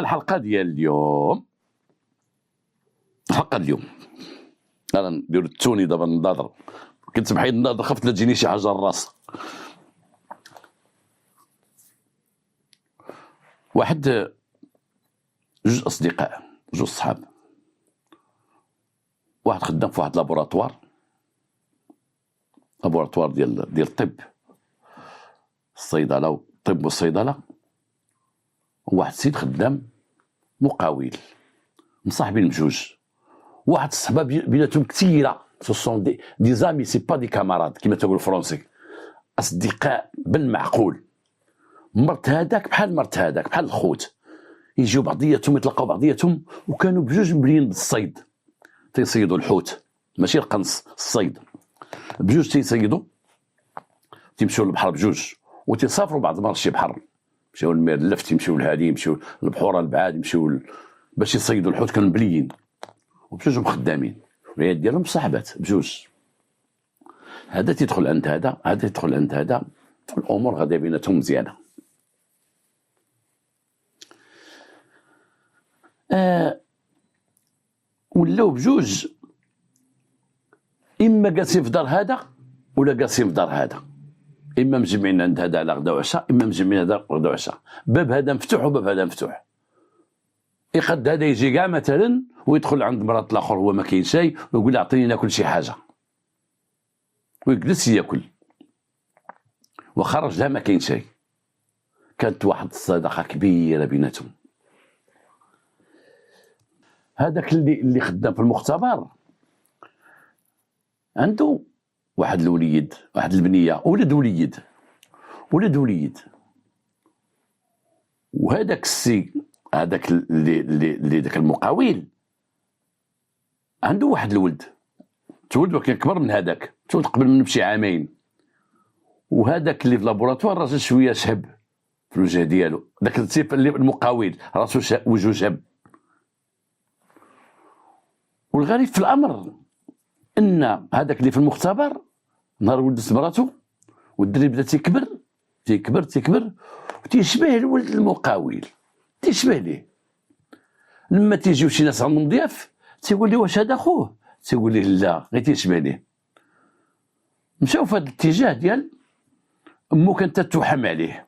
الحلقه ديال اليوم، الحلقه اليوم انا نديرو التوني دابا نناظر، كنت بحيد الناظر خفت لا تجيني شي حاجه للراس. واحد جوج اصدقاء، جوج صحاب، واحد خدام في واحد لابوراتوار ديال الطب، الصيدله والطب والصيدله، وواحد السيد خدام مقاول، مصاحبين بجوج. واحد الصحبه بيناتهم كثيره، سوسون دي زامي سي با دي كاماراد كما تقول الفرنسي، اصدقاء بالمعقول. مرت هذاك بحال مرت هذاك، بحال الخوت، يجيو بعضياتهم يتلقاو بعضياتهم، وكانوا بجوج مبليين بالصيد، تيصيدوا الحوت ماشي القنص، الصيد. بجوج تيصيدوا، تيمشيو للبحر بجوج وتيسافروا بعض المرات شي بحر، يمشيو للمرلف، تيمشيو لهادي، يمشيو للبحور البعاد، يمشيو باش يصيدوا الحوت. كانوا مبليين وبجوجهم خدامين، والعيال ديالهم صاحبات بجوج. هذا تيدخل عند هذا، هذا يدخل عند هذا، الامور غاديه بيناتهم مزيانه. ولاو بجوج اما جالسين في دار هذا ولا جالسين في دار هذا، اما مجمعين عند هذا على غدا وعشاء، اما مجمعين هذا غدا وعشاء، باب هذا مفتوح وباب هذا مفتوح. يقد هذا يجي كاع مثلا ويدخل عند مرات الاخر هو ما كاين شيء، ويقول اعطيني ناكل شي حاجه، ويجلس ياكل، وخرج لها ما كاين شيء. كانت واحد الصداقه كبيره بيناتهم. هذاك اللي خدام في المختبر عنده واحد الوليد، واحد البنيه، ولد وليد. وهذاك السي، هذاك اللي داك المقاول عنده واحد الولد تولد، ولكن كبر من هذاك، تولد قبل منه بشي عامين. وهذاك اللي في لابوراتوار راجل شويه شاب في الوجه ديالو، داك السيف اللي المقاول راسو وجهه شاب. والغريب في الامر ان هذاك اللي في المختبر نهار ولدت مراتو والدري بدا تيكبر وتيشبه الولد المقاول، تيشبه ليه. لما تيجيو شي ناس عندهم ضياف تيقول لي واش هذا خوه، تيقول لي لا غير تيشبه ليه. مشاو في هذا الاتجاه ديال امو كانت تتوحم عليه،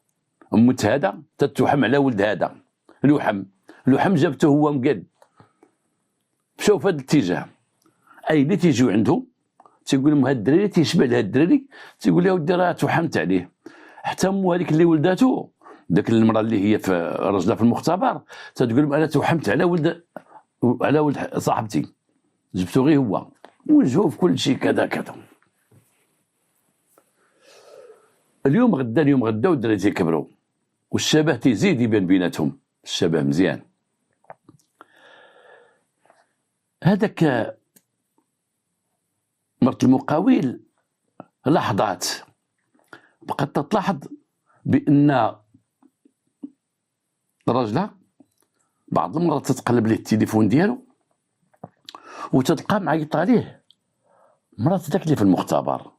امو هذا تتوحم على ولد هذا، لوحم جابته هو مقاد. مشاو في هذا الاتجاه، اي اللي تيجيو عنده تيقول لهم هاد الدراري تيشبه لهاد الدراري، تيقول له ودي راه توحمت عليه. حتى مو هذيك اللي ولداتو، داك المراه اللي هي في راجله في المختبر، تتقول لهم انا توحمت على ولد صاحبتي، جبتو غير هو، وجهو في كل شيء كذا كذا. اليوم غدا والدراري تيكبروا، والشبه تيزيد يبان بيناتهم، الشبه مزيان. هذاك مرت المقاول لاحظات، بقات تلاحظ بان الراجله بعض المرات تتقلب ليه التليفون ديالو وتلقى معيط عليه مرات داك اللي في المختبر.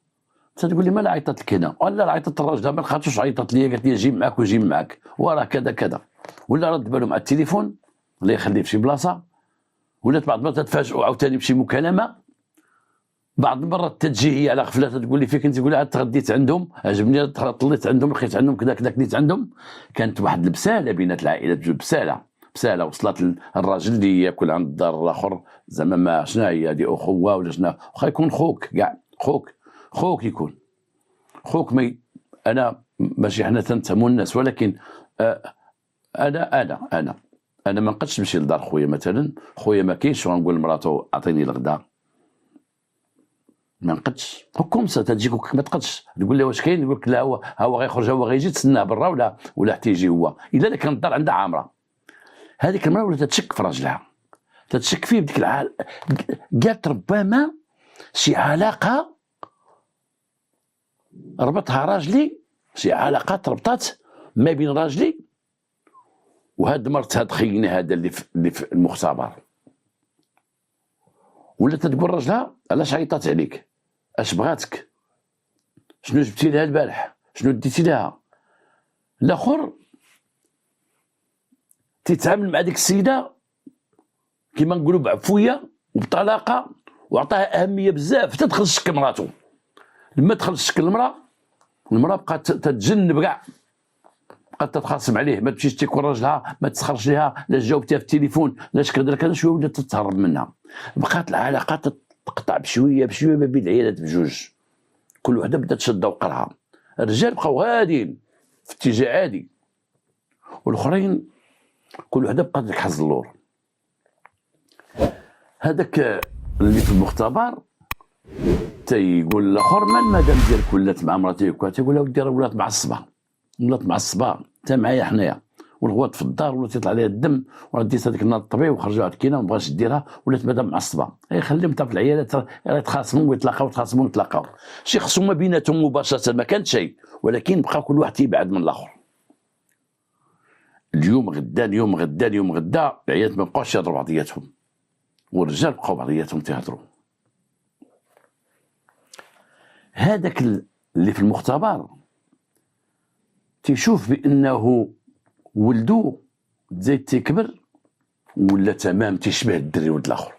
تتقول لي مالا عيطت لك هنا، ولا عيطت الراجله ما لقاتوش، عيطت لي قالت لي جي معاك وجي معاك وراه كذا كذا، ولا رد بالو مع التليفون الله يخليه في شي بلاصه، ولا بعض المرات تتفاجئوا عاوتاني بشي مكالمه. بعض المرات تجي هي على غفله تقول لي فين كنت، تقول لها تغديت عندهم، عجبني طليت عندهم، لقيت عندهم كذا كذا، كنت عندهم. كانت واحد البساله بينات العائلات، بجوج بساله وصلت الراجل اللي ياكل عند الدار الاخر، زعما ما شنو هي هذه اخوه ولا شنو، واخا يكون خوك كاع، خوك يكون خوك. انا ماشي حنا تنتهموا الناس، ولكن انا ما نقدش نمشي لدار خويا مثلا، خويا ما كاينش ونقول لمراتو اعطيني الغداء، ما نقدش. حكومه تجيك ما تقدش تقول له واش كاين، يقول لك لا هو غيخرج، هو غيجي تسناه برا، ولا حتى يجي هو، الا كانت الدار عندها عامره. هذيك المراه ولا تتشك في راجلها، تتشك فيه بديك قالت ربما شي علاقه ربطها راجلي، شي علاقه تربطات ما بين راجلي وهاد مرت هاد خينا هذا اللي في المختبر. ولا تتقول راجلها علاش عيطات عليك، اش بغاتك، شنو جبتي لها البارح، شنو ديتي لها. الاخر تيتعامل مع ديك السيده كيما نقولوا بعفويه وبطلاقه، وعطاها اهميه بزاف حتى دخل شك مراته. لما دخل شك المراه بقات تتجنب كاع، بقات تتخاصم عليه، ما تمشيش تيكون راجلها، ما تسخرش ليها، لا جاوبتيها في التليفون، لا كذا كذا، شويه ولات تتهرب منها. بقات العلاقات تقطع بشويه بشويه ما بين العيالات بجوج، كل وحده بدات تشد وقرها. الرجال بقاو غاديين في اتجاه عادي، والاخرين كل وحده بقات لك حظ اللور. هذاك اللي في المختبر تيقول الاخر ما المدام ديالك ولات مع مراتي وكا، تيقول له ودي راه ولات معصبه حتى معايا حنايا، والغوات في الدار ولات يطلع عليها الدم، وراه ديت هذيك النهار الطبيب وخرجوا عاد كينا ما بغاش ديرها، ولات مدام معصبه. خليهم حتى في العيالات راه يتخاصموا ويتلاقاو، شي خصومه بيناتهم مباشره ما كانت شيء، ولكن بقى كل واحد تيبعد من الاخر. اليوم غدا العيالات ما بقاوش يهضروا بعضياتهم، والرجال بقاو بعضياتهم تيهضروا. هذاك اللي في المختبر تيشوف بانه ولدو تزايد تيكبر، ولا تمام تيشبه الدري ولد الاخر،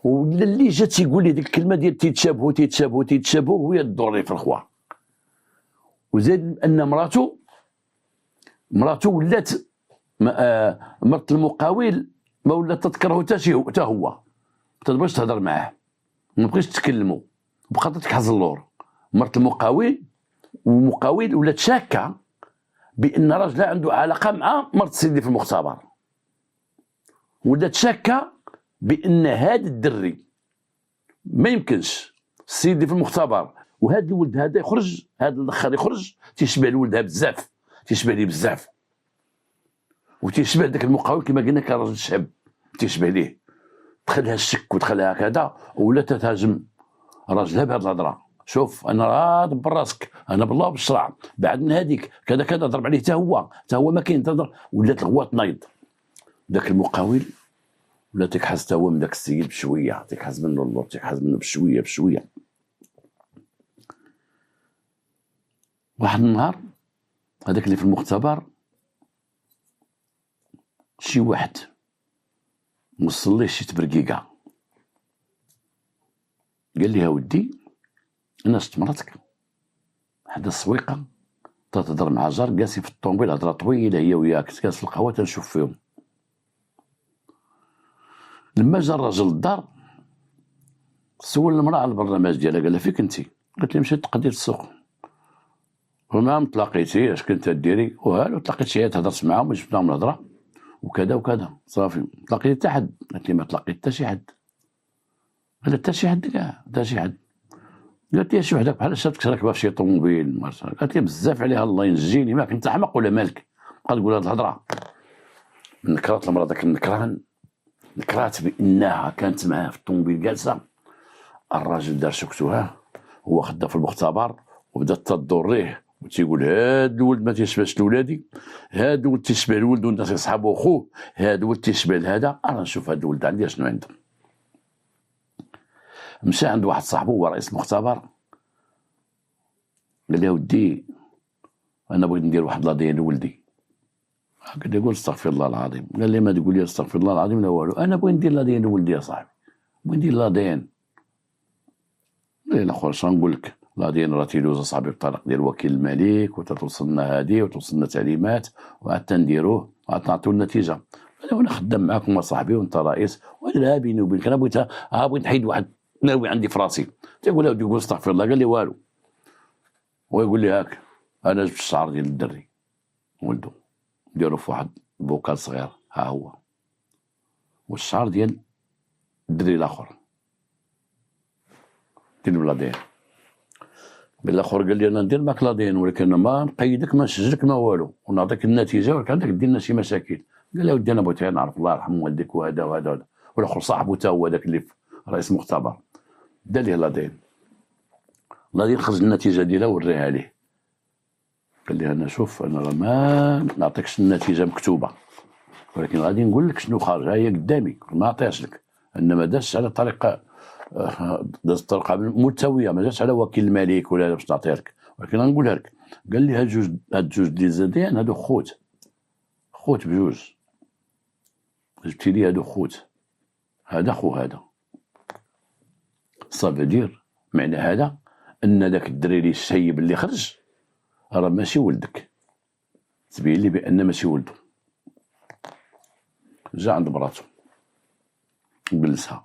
ولا اللي جا تيقول لي ديك الكلمه ديال تيتشابهوا هي الدوري في الخوا. وزاد ان مراته ولات مرت المقاول ما ولات تذكره حتى هو، ما تبغيش تهضر معاه، ما بغيش تكلموا، بقات تحز اللور. مرت المقاول ولات شاكه بان راجلها عنده علاقه مع مرت سيدي في المختبر، ولات شاكه بان هذا الدري ما يمكنش سيدي في المختبر وهذا الولد هذا يخرج، هذا الاخر يخرج تيشبه لولدها بزاف، تيشبه ليه بزاف، وتيشبه داك المقاول كما قلنا كان راجل شاب تيشبه ليه. دخلها الشك ودخلها كذا، ولا تتهاجم راجلها بهذه الهضره، شوف انا راه دبر راسك، انا بالله بالشرع بعد من هذيك كذا ضرب عليه حتى هو ما كاين تهضر. ولات الغوا تنايض، داك المقاول ولا تيكحز حتى هو من داك السيد بشويه، تيكحز منه اللور، تيكحز منه بشويه. واحد النهار هذاك اللي في المختبر شي واحد وصل ليه شي تبرقيقه، قال لي ودي انا شفت مراتك حدا السويقه تهضر مع جار جالسين في الطوموبيل، هضره طويله هي وياك، جالس في القهوه تنشوف فيهم. لما جا الراجل للدار سول المراه على البرنامج ديالها، قال لها فيك انت؟ قالت لي مشيت تقضيت السوق. هنا تلاقيتي اش كنت ديري؟ والو تلاقيت شي هضرت معاهم وجبناهم الهضره وكذا صافي. تلاقيت حتى حد؟ قالت لي ما تلاقيت حتى شي حد. قال حتى شي حد كاع؟ حتى شي حد. قالت لي شي وحدك بحال شفتك راكبه في شي طوموبيل. قالت لي بزاف عليها الله ينجيني، ما كنت احمق ولا مالك؟ بقى تقول هاد الهضره. نكرات المراه داك النكران، نكرات بانها كانت معاه في الطوموبيل جالسه، الراجل دار شكتوها، هو خدا في المختبر وبدات تدور ليه وتيقول هاد الولد ما تيشبهش لولادي، هاد الولد تيشبه الولد والناس يصحابو خوه، هاد الولد تيشبه لهذا، انا نشوف هاد الولد عندي شنو عنده. مشى عند واحد صاحبو هو رئيس المختبر، قال له ودي انا بغيت ندير واحد لا دي ان لولدي. قال لي قول استغفر الله العظيم. قال لي ما تقول لي استغفر الله العظيم لا والو، انا بغيت ندير لا دي ان لولدي يا صاحبي، بغيت ندير لا دي ان. قال لي لا خويا شنو نقول لك، لا دي ان راه تيدوز اصاحبي بطريق ديال وكيل الملك وتتوصلنا هادي وتوصلنا تعليمات وعاد تنديروه وعاد نعطيو النتيجه. قال له انا خدام معاكم اصاحبي وانت رئيس، وانا لا بيني وبينك انا بغيت نحيد واحد ناوي عندي في راسي. تيقول له يقول استغفر الله. قال لي والو، ويقول لي هاك انا جبت الشعر ديال الدري ولدو ديرو في واحد بوكال صغير، ها هو والشعر ديال الدري الاخر دير لا دين. بالاخر قال لي انا ندير معك لا دين، ولكن انا ما نقيدك ما نسجلك ما والو، ونعطيك النتيجه ولكن عندك دير لنا شي مشاكل. قال له ودي انا بغيت نعرف الله يرحم والديك وهذا وهذا. والاخر صاحبو تا هو داك اللي رئيس مختبر دار ليه لا دين. لا دين خرج النتيجه ديالها وريها ليه، قال لي انا شوف انا راه ما نعطيكش النتيجه مكتوبه، ولكن غادي نقول لك شنو خارج، هي قدامي ما نعطيهاش لك، انما دازت على طريقه دازت طريقه ملتويه، ما جاتش على وكيل الملك ولا باش نعطيها لك، ولكن غنقولها لك. قال لي هاد جوج ديال الزديان هادو خوت خوت بجوج، جبتي لي هادو خوت، هذا خو هذا. صافي دير معنى هذا ان داك الدريري الشايب اللي خرج راه ماشي ولدك، تبين لي بان ماشي ولدو. جا عند مراتو جلسها،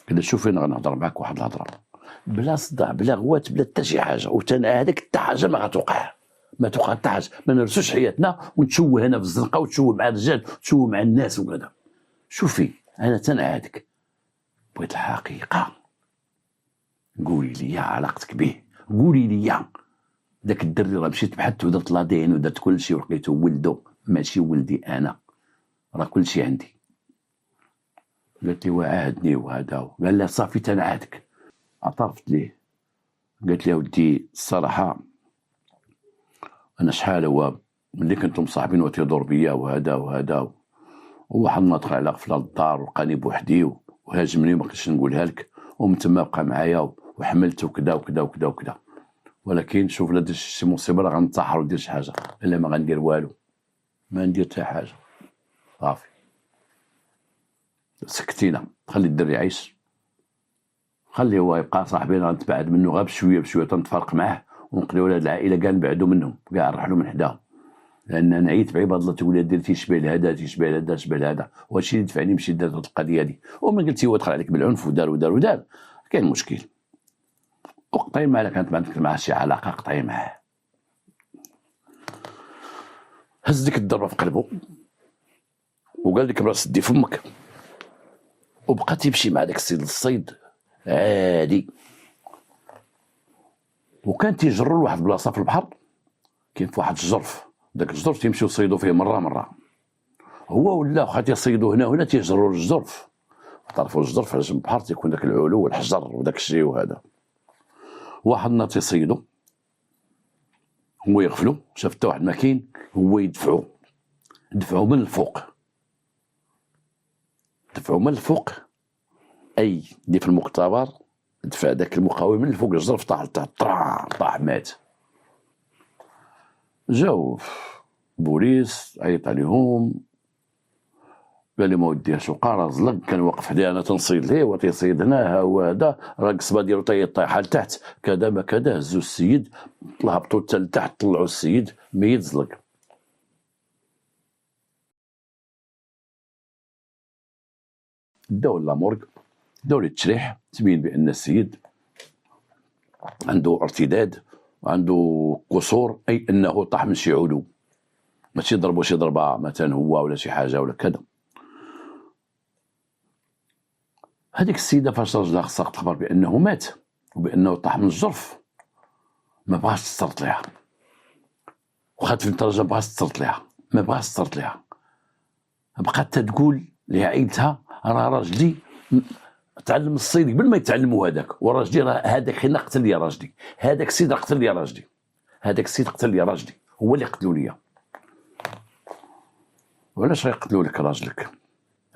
قال لها شوفي انا غنهضر معاك واحد الهضره بلا صداع بلا غوات بلا حتى شي حاجه، وتانا هذاك حتى حاجه ما غتوقع، ما توقع حتى حاجه، ما نرسوش حياتنا ونتشوه هنا في الزنقه وتشوه مع الرجال وتشوه مع الناس وكذا. شوفي انا تنعادك، بغيت الحقيقه قولي لي علاقتك به، قولي لي داك الدري راه مشيت بحثت ودرت لادين ودرت كلشي ولقيتو ولدو ماشي ولدي انا، راه كلشي عندي. قالت لي وعاهدني وهذا، قال لها صافي تنعادك. اعترفت ليه، قالت لي يا ودي الصراحه انا شحال هو ملي كنتو مصاحبين وتيدور بيا وهذا وهذا، وواحد النهار دخل على غفله للدار ولقاني بوحدي وهاجمني وما قدرتش نقولها لك، ومن تما بقى معايا وحملت وكذا وكذا وكذا وكذا، ولكن شوف لا درت شي مصيبه راه غنتحر وندير شي حاجه، الا ما غندير والو، ما ندير حتى حاجه. صافي سكتينا، خلي الدري يعيش، خليه هو يبقى صاحبي، غنتبعد منه غير بشويه بشويه، تنتفرق معاه ونقضيو ولاد العائله كاع نبعدو منهم كاع، نرحلو من حداهم، لان انا عييت بعباد الله تقول لي دير تيشبه لهذا تيشبه لهذا تيشبه لهذا، وهادشي اللي دفعني مشيت درت هاد القضيه هادي. وما قلتي هو دخل عليك بالعنف ودار ودار ودار، كاين مشكل، وقطعي معاه، كانت عندك معاه شي علاقه قطعي معاه. هز ديك الضربه في قلبه وقال لك براس دي فمك، وبقى تيمشي مع داك السيد للصيد عادي، وكان تيجرو لواحد البلاصه في البحر، كاين في واحد الجرف، داك الجرف تيمشيو يصيدوا فيه مره، هو ولا واخا تيصيدوا هنا وهنا تيجروا للجرف، تعرفوا الجرف على جنب البحر تيكون داك العلو والحجر وداك الشيء وهذا. واحد النهار تيصيدوا، هو يغفلوا، شاف حتى واحد ما كاين، هو يدفعو من الفوق، دفعو من الفوق، اي اللي في المختبر دفع داك المقاوم من الفوق، الجرف طاح لتحت، طاح مات. جاو بوليس عيط عليهم، قال لي ما ودي اش وقع، راه زلق كان واقف حدايا انا تنصيد ليه وتيصيد هنا، ها هو هذا راه القصبه ديالو طايحه لتحت كذا ما كذا، هزو السيد هبطوا حتى لتحت، طلعوا السيد ميت زلق. داو لامورغ، داو للتشريح، تبين بان السيد عنده ارتداد وعنده كسور، اي انه طاح من شي عدو، ماشي ضربو شي ضربه مثلا هو ولا شي حاجه ولا كذا. هذيك السيده فاش راجلها خصها تخبر بانه مات وبانه طاح من الجرف، ما بغاش تصرت ليها، وخات في الدرجه ما بغاش تصرت ليها، ما بغاش تصرت ليها، بقات تقول لعائلتها راه راجلي تعلم الصيد قبل ما يتعلموا هذاك، وراجلي راه هذاك حنا قتل لي راجلي، هذاك السيد قتل لي راجلي، هذاك السيد قتل لي راجلي، هو اللي قتلوا لي. وعلاش غيقتلوا لك راجلك؟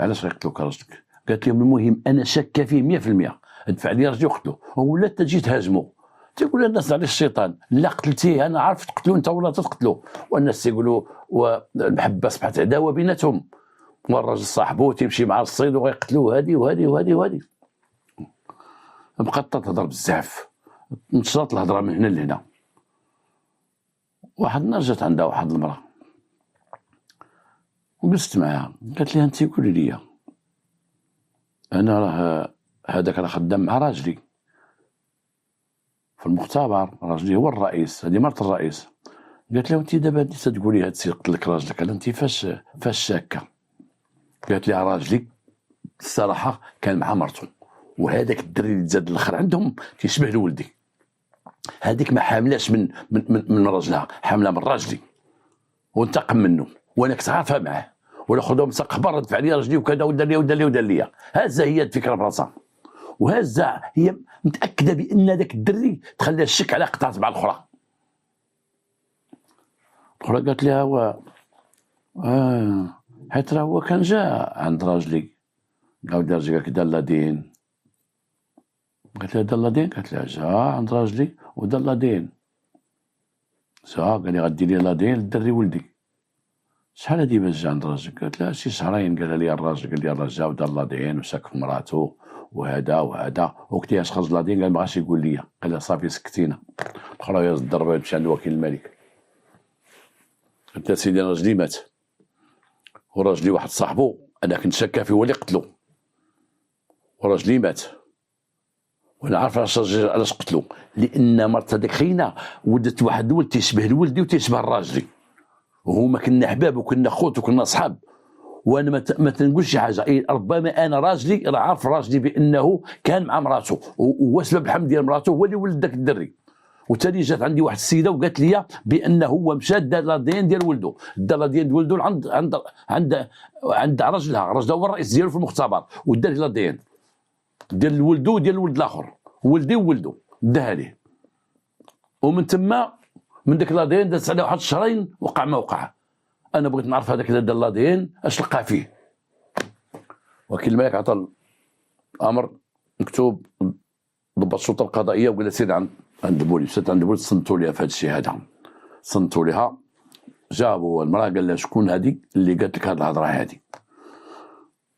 علاش غيقتلوك راجلك؟ قالت لهم المهم انا شاكه فيه 100%، دفع لي راجلي وقتلوه، ولا تجي تهاجمو، تيقول الناس عليه الشيطان، لا قتلتيه انا عارف تقتلو انت ولا تقتلو، والناس تيقولوا والمحبه صبحت عداوه بيناتهم، والراجل صاحبو تيمشي مع الصيد وغيقتلوه، هادي وهادي وهادي وهادي. بقات تهضر بزاف، نشرت الهضره من هنا لهنا. واحد النهار جات عندها واحد المراه وجلست معاها، قالت لي انت قولي لي، انا راه هذاك راه خدام مع راجلي في المختبر، راجلي هو الرئيس، هذه مرت الرئيس. قالت له انت دابا انت تقولي هاد السيد قتل لك راجلك، انت فاش شاكه؟ قالت لي راجلي الصراحه كان مع مرته، وهذاك الدري اللي تزاد الاخر عندهم تيشبه لولدي، هذيك ما حاملاش من راجلها، حامله من راجلي وانتقم منه، وانا كنت عارفه معاه، ولا خذوه مسق برا دفع لي راجلي وكذا ودار لي ودار لي ودار لي. هذا هي الفكره براسها، وهذا هي متاكده بان ذاك الدري تخلى الشك على قطعت مع الاخرى. الاخرى قالت لها هو حيت راه هو كان جا عند راجلي، قال راجلي قالك دار لادين، قالت لها دار لادين، قالت لها جا عند راجلي ودار لادين، جا قال لي غدير لي لادين للدري ولدي، شحال هادي باش جا عند الراجل؟ قالت لها شي شهرين. قالها لي الراجل، قال لي الراجل جا ودار لادين وساكن مراتو وهذا وهذا. وقلت لها اش خرج لادين؟ قال ما بغاش يقول لي. قال لها صافي سكتينا. الاخرى يا الضربه مشى عند وكيل الملك. قلت له سيدي راجلي مات، وراجلي واحد صاحبو انا كنت شاكه فيه هو اللي قتلو، وراجلي مات وانا عارف علاش قتلو، لان مرت هذيك خينا ولدت واحد الولد تيشبه لولدي وتيشبه راجلي، وهما كنا احباب وكنا خوت وكنا اصحاب. وانا ما تنقولش شي حاجه، ربما انا راجلي راه عارف راجلي بانه كان مع مراته، وهو سبب الحمل ديال مراته هو اللي ولد داك الدري. وتالي جات عندي واحد السيده وقالت لي بانه هو مشى دار لادين ديال ولده، دار لادين ديال ولده عند راجلها هو الرئيس ديالو في المختبر، ودار لادين ديال ولده وديال ولد الاخر، ولدي وولده داها ليه. ومن تما من داك لادين دازت عليه واحد الشهرين وقع ما وقع. انا بغيت نعرف هذاك اللي دار لادين اش لقى فيه. وكيل الملك عطى الامر مكتوب ضبط السلطه القضائيه وقال له سير عند البوليس. عند البوليس صنتوا ليها في هذا الشيء هذا، صنتوا ليها. جابوا المراه قال لها شكون هذه اللي قالت لك هذه الهضره هذه؟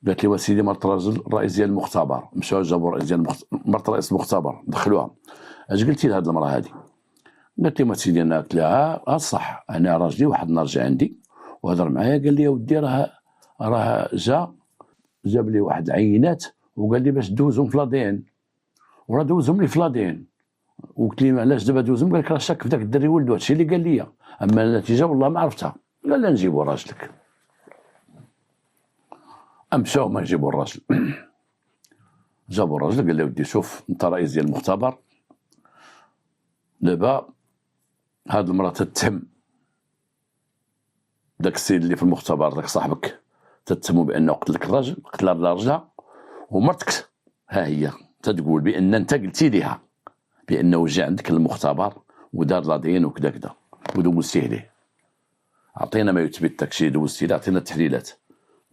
قالت لي وسيدي مرت راجل الرئيس ديال المختبر. مشاو جابوا الرئيس ديال مرت رئيس المختبر دخلوها. اش قلتي لهاد المراه هذه؟ قالت لي سيدي انا قلت لها صح، انا راجلي واحد النهار جا عندي وهضر معايا قال لي يا ودي راه جاب لي واحد العينات وقال لي باش دوزهم في لادين، وراه دوزهم لي في لادين. وقلت لي علاش دابا دوزهم؟ قال لك راه شاك في ذاك الدري ولدو، هادشي اللي قال لي، اما النتيجه والله ما عرفتها. قال لا نجيبوا راجلك. مشاو ما جيبوا الراجل. جابوا الراجل قال له ودي شوف انت رئيس ديال المختبر، دابا هاد المراه تتهم داك السيد اللي في المختبر داك صاحبك، تتهمو بانه قتل لك الراجل، قتل راجلها، ومرتك ها هي تتقول بان انت قلتي ليها بانه جا عندك للمختبر ودار لادين وكذا كذا ودوزتيه ليه. عطينا ما يثبت داك الشيء دوزتي ليه، عطينا التحليلات.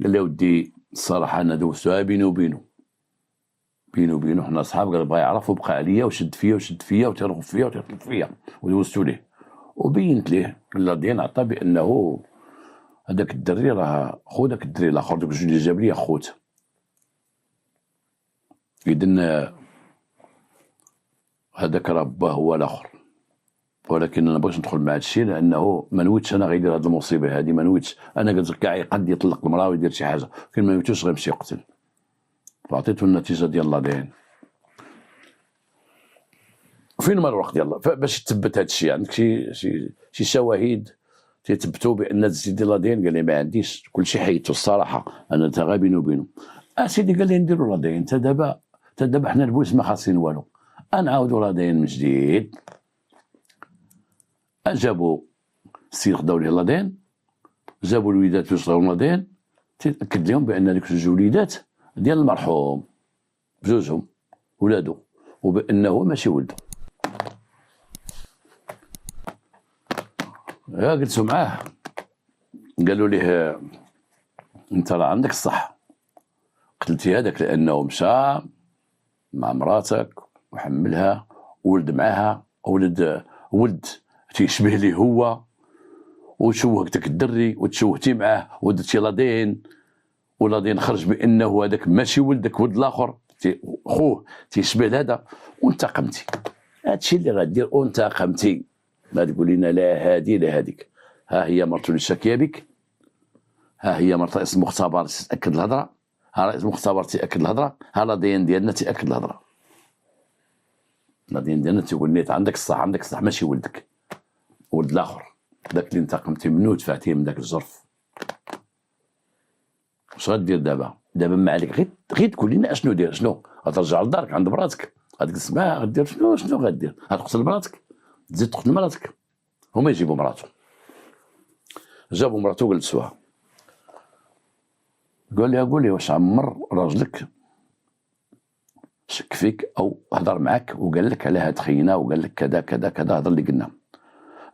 قال له ودي الصراحه انا دوزتها بيني وبينه حنا صحاب. قال بغا يعرف وبقى عليا وشد فيا وترغب فيا وتطلب فيا ودوزتو ليه وبينت ليه. لادين عطى بانه هذاك الدري راه خو داك الدري الاخر دوك الجوج اللي جاب لي خوت. اذن هذاك راه با هو الاخر. ولكن انا بغيت ندخل مع هذا الشيء لانه ما نويتش انا غيدير هذه المصيبه هذه، ما نويتش انا. قلت كاع يقد يطلق المراه ويدير شي حاجه، لكن ما نويتوش غيمشي يقتل. فعطيتو النتيجه ديال لادين. فين ما الوقت يلا باش تثبت هذا الشيء؟ عندك شي شواهد تيثبتوا بان سيدي لادين؟ قال لي ما عنديش، كل شيء حيدته الصراحه، انا تا غير بيني وبينه. سيدي قال لي نديروا لادين، تا دابا حنا البوليس ما خاصين والو، نعاودوا لادين من جديد. جابوا السيد خداو ليه لادين، جابوا الوليدات باش صغاروا لادين، تاكد لهم بان ديك جوج وليدات ديال المرحوم بجوجهم ولادو، وبانه ماشي ولده. جلسوا معاه قالوا ليه انت راه عندك الصح، قتلتي هذاك لانه مشى مع مراتك وحملها وولد معاها، ولد تيشبه ليه هو، وتشوهتك الدري وتشوهتي معاه ودرتي لادين، ولادين خرج بانه هذاك ماشي ولدك، ولد الاخر خوه تيشبه لهذا، وانتقمتي. هادشي اللي غدير، وانتقمتي. ما تقول لنا لا هادي لا هاديك. ها هي مرتو اللي شاكيه بك، ها هي مرت رئيس المختبر تاكد الهضره، ها رئيس المختبر تاكد الهضره، ها لادين ديالنا تاكد الهضره. لادين ديالنا تيقول لي عندك الصح ماشي ولدك، ولد الاخر داك اللي انتقمتي منه ودفعتيه من داك الظرف. واش غدير دابا ما عليك غير تقول لنا اشنو دير، شنو غترجع لدارك عند مراتك، غتجلس معاها غدير شنو غدير؟ غتقتل مراتك، تزيد تقتل مراتك. هما يجيبوا مراته، جابوا مراته وجلسوها. قال لي واش عمر راجلك شك فيك او هضر معاك وقال لك على هاد خينا وقال لك كذا كذا كذا؟ هضر اللي قلنا.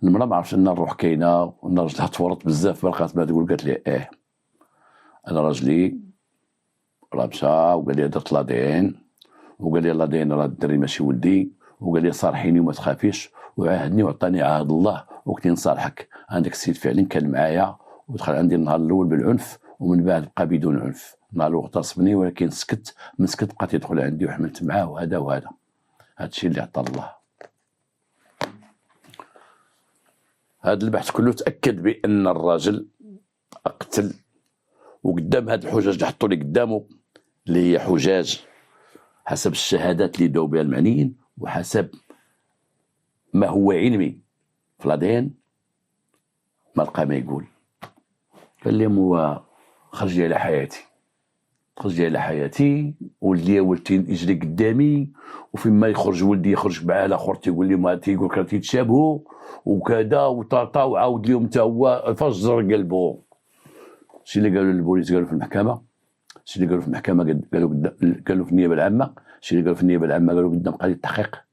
المراه ما عرفتش ان الروح كاينه وان راجلها تورط بزاف، بقات ما تقول. قالت لي انا راجلي راه مشى وقال لي درت لادين، وقال لي لادين راه الدري ماشي ولدي، وقال لي صارحيني وما تخافيش، وعاهدني وعطاني عهد الله وقلت لي نصالحك. عندك السيد فعلا كان معايا ودخل عندي النهار الاول بالعنف، ومن بعد بقى بدون عنف. النهار الاول اغتصبني ولكن سكت، من سكت بقى تيدخل عندي وحملت معاه وهذا وهذا. هذا الشيء اللي عطى الله. هذا البحث كله تاكد بان الراجل اقتل، وقدام هاد الحجج اللي حطوا لي قدامه اللي هي حجاج حسب الشهادات اللي داو بها المعنيين وحسب ما هو علمي في الادين، ما لقى ما يقول. قال لهم هو خرج لي على حياتي، خرج لي على حياتي، ولدي ولدي يجري قدامي، وفيما يخرج ولدي يخرج معاه الاخر تيقول لي ما تيقول كانوا تيتشابهوا وكذا وطاطا، وعاود لهم حتى هو فجر قلبه. الشيء اللي قالوا للبوليس قالوا في المحكمه، الشيء اللي قالوا في المحكمه قالوا في النيابه العامه، الشيء اللي قالوا في النيابه العامه قالوا قدام قضيه التحقيق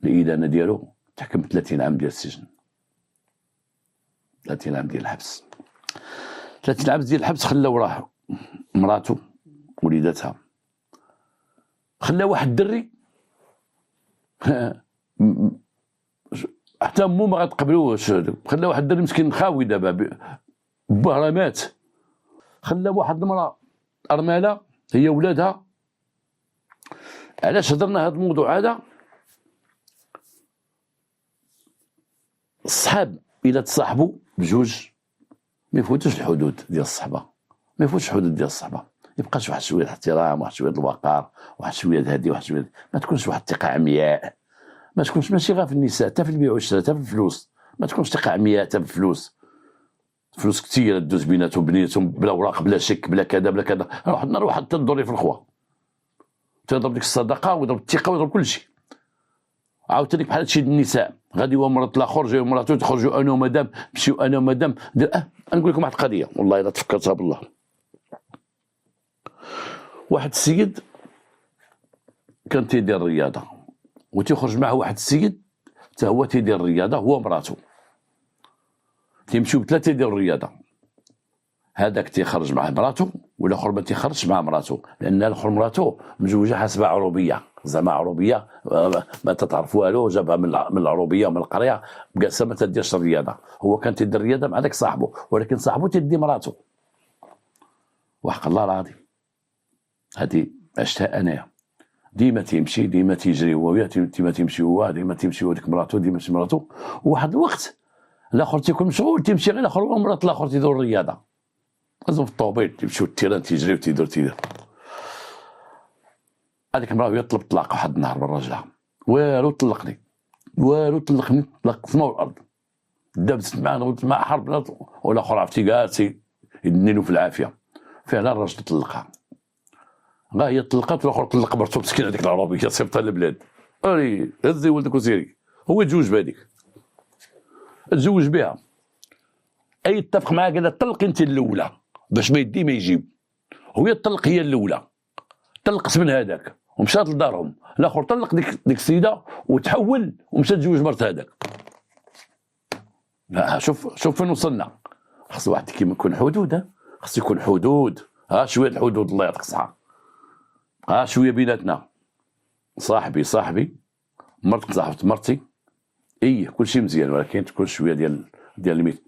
الادانه ديالو تحكم 30 عام ديال السجن، 30 عام ديال الحبس. 30 عام ديال الحبس خلاو راه مراته وليداتها، خلا واحد الدري حتى مو ما غتقبلوش، خلا واحد الدري مسكين خاوي دابا باه راه مات، خلا واحد المراه ارمله هي ولادها. علاش هضرنا هذا الموضوع هذا؟ الصحاب الا تصاحبوا بجوج ما يفوتوش الحدود ديال الصحبه، ما يفوتش الحدود ديال الصحبه، يبقاش واحد شويه الاحترام، واحد شويه الوقار، واحد شويه هادي، واحد شويه ما تكونش واحد الثقه عمياء، ما تكونش ماشي غير في النساء، حتى في البيع والشراء، حتى في الفلوس، ما تكونش ثقه عمياء حتى في الفلوس. فلوس كثيره دوز بيناتهم بنيتهم بلا اوراق بلا شك بلا كذا بلا كذا، واحد النهار واحد تضري في الخوا تضرب ديك الصدقه ويضرب الثقه ويضرب كل شيء. عاوتاني بحال هادشي النساء، غادي هو مرات الاخر جاي ومراته تخرجوا انا ومدام، مشيو انا ومدام نقول لكم واحد القضيه والله الا تفكرتها بالله. واحد السيد كان تيدير الرياضه وتيخرج معه واحد السيد حتى هو تيدير الرياضه هو ومراته، تيمشيو بثلاثه يديروا الرياضه، هذاك تيخرج مع مراته والاخر ما تيخرجش مع مراته، لان الاخر مراته مزوجه حسب عروبيه، زعما عروبيه ما تتعرف والو، جابها من العروبيه ومن القريه، بقاسه ما تديرش الرياضه. هو كان تيدير الرياضه مع داك صاحبه، ولكن صاحبه تيدي مراته. وحق الله العظيم هذه عشتها انايا، ديما تيمشي ديما تيجري هو، ديما تيمشي هو، ديما تيمشي هو ديك مراته، ديما تمشي مراته. وواحد الوقت الاخر تيكون مشغول تيمشي غير الاخر ومرات الاخر تيديروا الرياضه، لازم في الطوبيل تيمشيو التيران تيجري وتيدير. هذيك المراه يطلب الطلاق واحد النهار من راجلها، والو طلقني والو طلقني، طلق في الارض دابت معاه مع حرب، والاخر عرفتي جالس يدنينو في العافيه. فعلا الراجل طلقها، غا هي طلقات والاخر طلق مرته مسكينه هذيك العربيه صيفطها للبلاد، قالي هزي ولدك وسيري. هو يتزوج بهذيك، تزوج بها، اي اتفق معاه قال لها طلق انت الاولى باش ما يدي ما يجيب، هو يطلق هي الاولى، طلقت من هذاك ومشات لدارهم، الاخر طلق ديك السيده وتحول ومشى تزوج مرت هذاك. شوف فين وصلنا. خاص واحد كيما يكون حدود، خاص يكون حدود، شويه الحدود الله يعطيك الصحه، شويه بيناتنا. صاحبي مرتك صاحبت مرتي، كلشي مزيان، ولكن تكون شويه ديال الميت،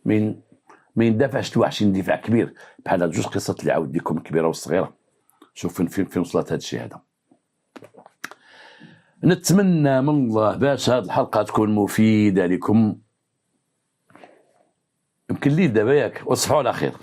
ما يندفعش لواحد شي اندفاع كبير بحال هاد جوج قصص اللي عاود لكم الكبيره والصغيره. شوف فين وصلت هاد الشيء هذا. نتمنى من الله باش هاد الحلقه تكون مفيده لكم. يمكن لي دابا ياك، وصفحوا على خير.